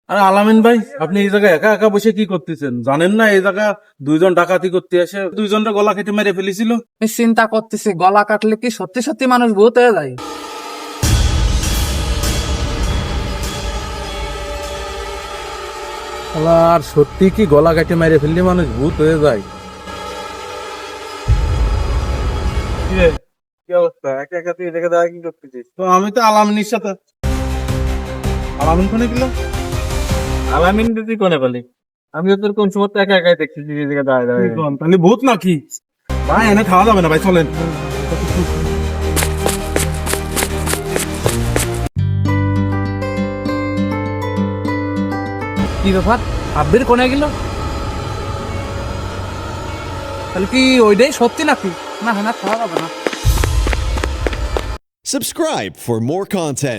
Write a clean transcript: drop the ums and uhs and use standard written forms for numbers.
আরে আলামিন ভাই, আপনি এই জায়গায় একা একা বসে কি করতেছেন? জানেন না এই জায়গা দুইজন ডাকাতি করতে এসে দুইজনের গলা কেটে মেরে ফেলেছিল। আমি চিন্তা করতেছি গলা কাটলে কি সত্যি সত্যি মানুষ ভূত হয়ে যায়? আর সত্যি কি গলা কেটে মেরে ফেললে মানুষ ভূত হয়ে যায়? কি অবস্থা? একা একা তুই দেখে দেখা কি করতেছিস? তো আমি তো আলামিনের সাথে। আলামিন কোনে গেল? আলামিন তুই কোনে পালি? আমি তো তোর কোন সময় তো একা একাই দেখতেছি এই জায়গায় দাঁড়ায় দাঁড়ায়। তাহলে ভূত নাকি? ভাই এনে খাওয়া যাবে না ভাই, চলেন। কি ব্যাপার, আব্বির কোনে গেল? তাহলে কি ওইটাই সত্যি নাকি? না হ্যাঁ, না খাওয়া যাবে না। Subscribe for more content.